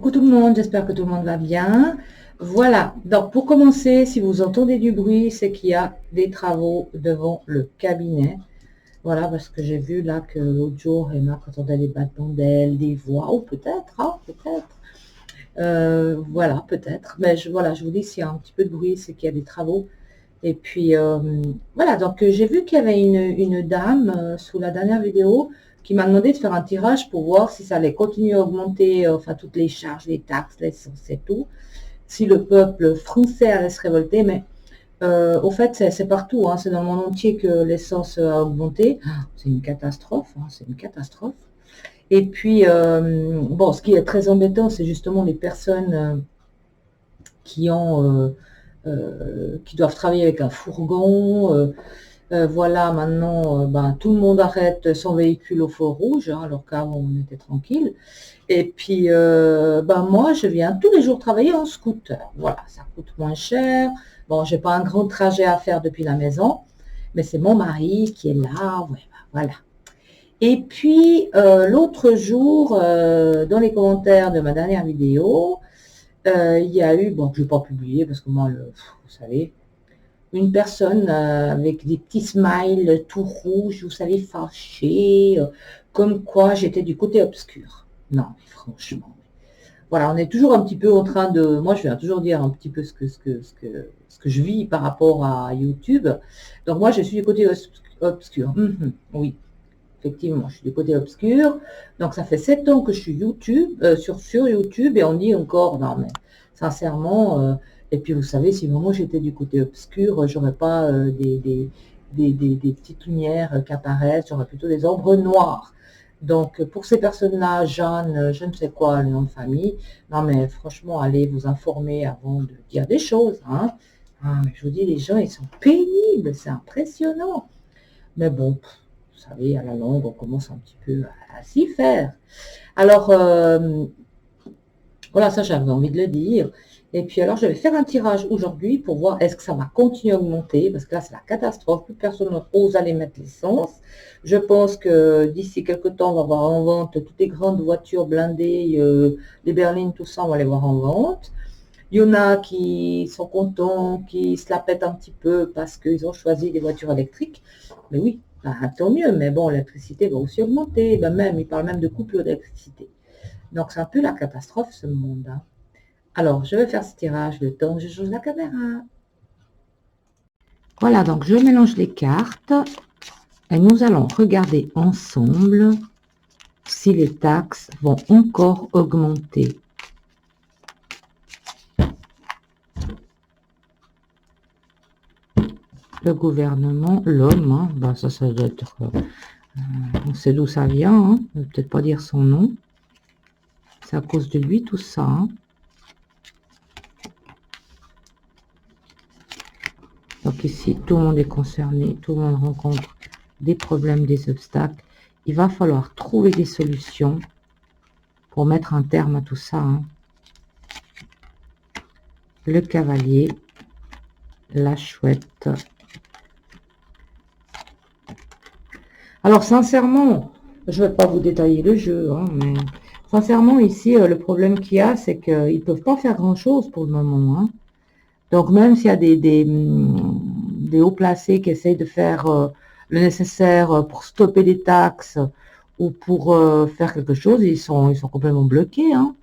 Coucou tout le monde, j'espère que tout le monde va bien. Voilà, donc pour commencer, si vous entendez du bruit, c'est qu'il y a des travaux devant le cabinet. Voilà, parce que j'ai vu là que l'autre jour, Emma entendait des battements d'ailes, des voix, ou peut-être, peut-être. Voilà, peut-être. Mais voilà, je vous dis, s'il y a un petit peu de bruit, c'est qu'il y a des travaux. Et puis, voilà, donc j'ai vu qu'il y avait une dame sous la dernière vidéo qui m'a demandé de faire un tirage pour voir si ça allait continuer à augmenter, enfin, toutes les charges, les taxes, l'essence et tout, si le peuple français allait se révolter. Mais au fait, c'est partout, hein, c'est dans le monde entier que l'essence a augmenté. C'est une catastrophe, hein, c'est une catastrophe. Et puis, bon, ce qui est très embêtant, c'est justement les personnes qui ont... qui doivent travailler avec un fourgon. Voilà, maintenant, ben, tout le monde arrête son véhicule au feu rouge, hein, alors qu'avant, on était tranquille. Et puis, ben, moi, je viens tous les jours travailler en scooter. Voilà, ça coûte moins cher. Bon, j'ai pas un grand trajet à faire depuis la maison, mais c'est mon mari qui est là. Ouais, ben, voilà. Et puis, l'autre jour, dans les commentaires de ma dernière vidéo, il y a eu, bon, que je n'ai pas publié parce que moi, vous savez, une personne avec des petits smiles tout rouges, vous savez, fâchés, comme quoi j'étais du côté obscur. Non, mais franchement. Voilà, on est toujours un petit peu en train de... Moi, je viens toujours dire un petit peu ce que je vis par rapport à YouTube. Donc, moi, je suis du côté obscur. Oui, effectivement, je suis du côté obscur. Donc, ça fait 7 ans que je suis YouTube, sur YouTube, et on dit encore, non, mais sincèrement, et puis vous savez, si vraiment j'étais du côté obscur, j'aurais pas des petites lumières qui apparaissent, j'aurais plutôt des ombres noires. Donc, pour ces personnes-là, Jeanne, je ne sais quoi, le nom de famille, non, mais franchement, allez vous informer avant de dire des choses, hein. Ah, mais je vous dis, les gens, ils sont pénibles, c'est impressionnant. Mais bon, vous savez, à la longue, on commence un petit peu à s'y faire. Alors, voilà, ça, j'avais envie de le dire. Et puis, alors, je vais faire un tirage aujourd'hui pour voir est-ce que ça va continuer à augmenter, parce que là, c'est la catastrophe. Plus personne n'ose aller mettre l'essence. Je pense que d'ici quelques temps, on va voir en vente toutes les grandes voitures blindées, les berlines, tout ça, on va les voir en vente. Il y en a qui sont contents, qui se la pètent un petit peu parce qu'ils ont choisi des voitures électriques. Mais oui, bah, tant mieux. Mais bon, l'électricité va aussi augmenter. Ben même, ils parlent même de coupure d'électricité. Donc, c'est un peu la catastrophe, ce monde. Hein. Alors, je vais faire ce tirage le temps que je change la caméra. Voilà, donc je mélange les cartes. Et nous allons regarder ensemble si les taxes vont encore augmenter. Le gouvernement, l'homme, hein, ben ça doit être... on sait d'où ça vient, hein, on ne peut peut-être pas dire son nom. C'est à cause de lui tout ça. Hein. Donc ici, tout le monde est concerné, tout le monde rencontre des problèmes, des obstacles. Il va falloir trouver des solutions pour mettre un terme à tout ça. Hein. Le cavalier, la chouette. Alors sincèrement, je ne vais pas vous détailler le jeu, hein, mais sincèrement ici, le problème qu'il y a, c'est qu'ils ne peuvent pas faire grand-chose pour le moment. Hein. Donc même s'il y a des hauts placés qui essayent de faire le nécessaire pour stopper les taxes ou pour faire quelque chose, ils sont complètement bloqués. Hein.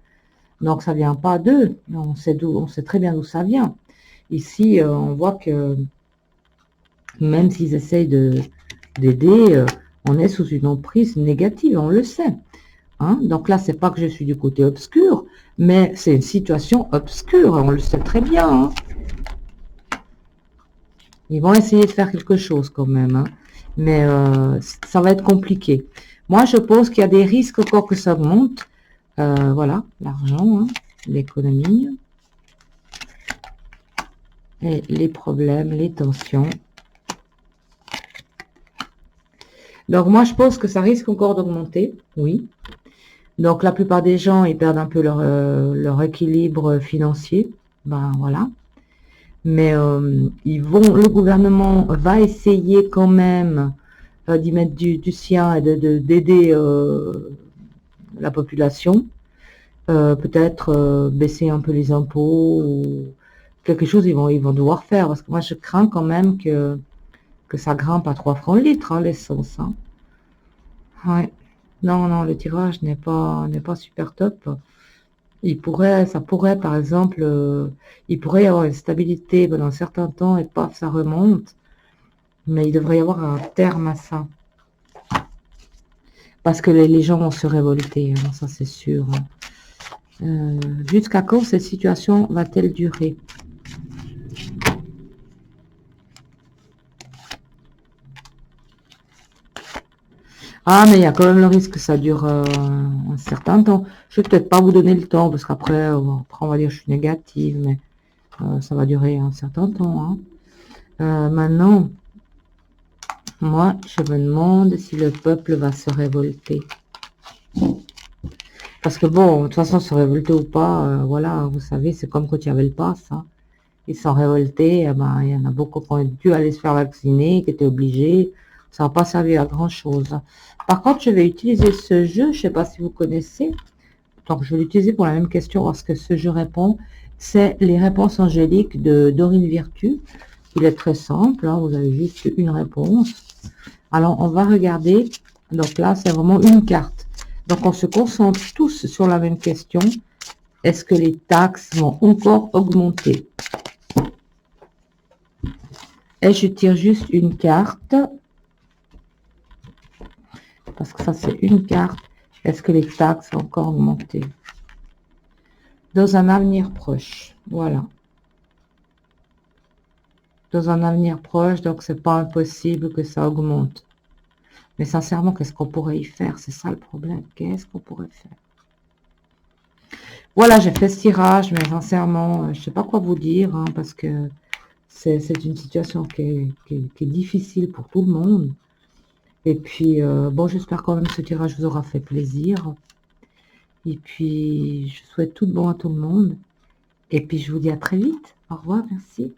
Donc ça ne vient pas d'eux. On sait très bien d'où ça vient. Ici, on voit que même s'ils essayent d'aider, on est sous une emprise négative, on le sait. Hein. Donc là, c'est pas que je suis du côté obscur, mais c'est une situation obscure, on le sait très bien. Hein. Ils vont essayer de faire quelque chose quand même, hein. Mais ça va être compliqué. Moi, je pense qu'il y a des risques encore que ça monte. Voilà, l'argent, hein, l'économie, et les problèmes, les tensions. Donc moi, je pense que ça risque encore d'augmenter, oui. Donc la plupart des gens, ils perdent un peu leur équilibre financier. Ben voilà. Mais le gouvernement va essayer quand même d'y mettre du sien et d'aider la population. peut-être baisser un peu les impôts ou quelque chose ils vont devoir faire. Parce que moi, je crains quand même que ça grimpe à 3 francs le litre, hein, l'essence. Hein. Ouais. Non, non, le tirage n'est pas super top. Ça pourrait, par exemple, il pourrait y avoir une stabilité pendant un certain temps et paf, ça remonte. Mais il devrait y avoir un terme à ça. Parce que les gens vont se révolter, hein, ça c'est sûr. Hein. Jusqu'à quand cette situation va-t-elle durer? Ah, mais il y a quand même le risque que ça dure un certain temps. Je vais peut-être pas vous donner le temps, parce qu'après, après on va dire que je suis négative, mais ça va durer un certain temps. Hein. Maintenant, moi, je me demande si le peuple va se révolter. Parce que bon, de toute façon, se révolter ou pas, voilà, vous savez, c'est comme quand il y avait le pass. Hein. Ils sont révoltés, eh ben, il y en a beaucoup qui ont dû aller se faire vacciner, qui étaient obligés. Ça n'a pas servi à grand chose. Par contre, je vais utiliser ce jeu, je ne sais pas si vous connaissez. Donc, je vais l'utiliser pour la même question parce que ce jeu répond. C'est les réponses angéliques de Dorine Virtue. Il est très simple, hein, vous avez juste une réponse. Alors, on va regarder. Donc là, c'est vraiment une carte. Donc, on se concentre tous sur la même question. Est-ce que les taxes vont encore augmenter? Et je tire juste une carte. Parce que ça, c'est une carte. Est-ce que les taxes vont encore augmenter? Dans un avenir proche. Voilà. Dans un avenir proche, donc c'est pas impossible que ça augmente. Mais sincèrement, qu'est-ce qu'on pourrait y faire? C'est ça le problème. Qu'est-ce qu'on pourrait faire? Voilà, j'ai fait ce tirage, mais sincèrement, je sais pas quoi vous dire, hein, parce que c'est une situation qui est difficile pour tout le monde. Et puis, bon, j'espère quand même que ce tirage vous aura fait plaisir. Et puis, je souhaite tout de bon à tout le monde. Et puis, je vous dis à très vite. Au revoir, merci.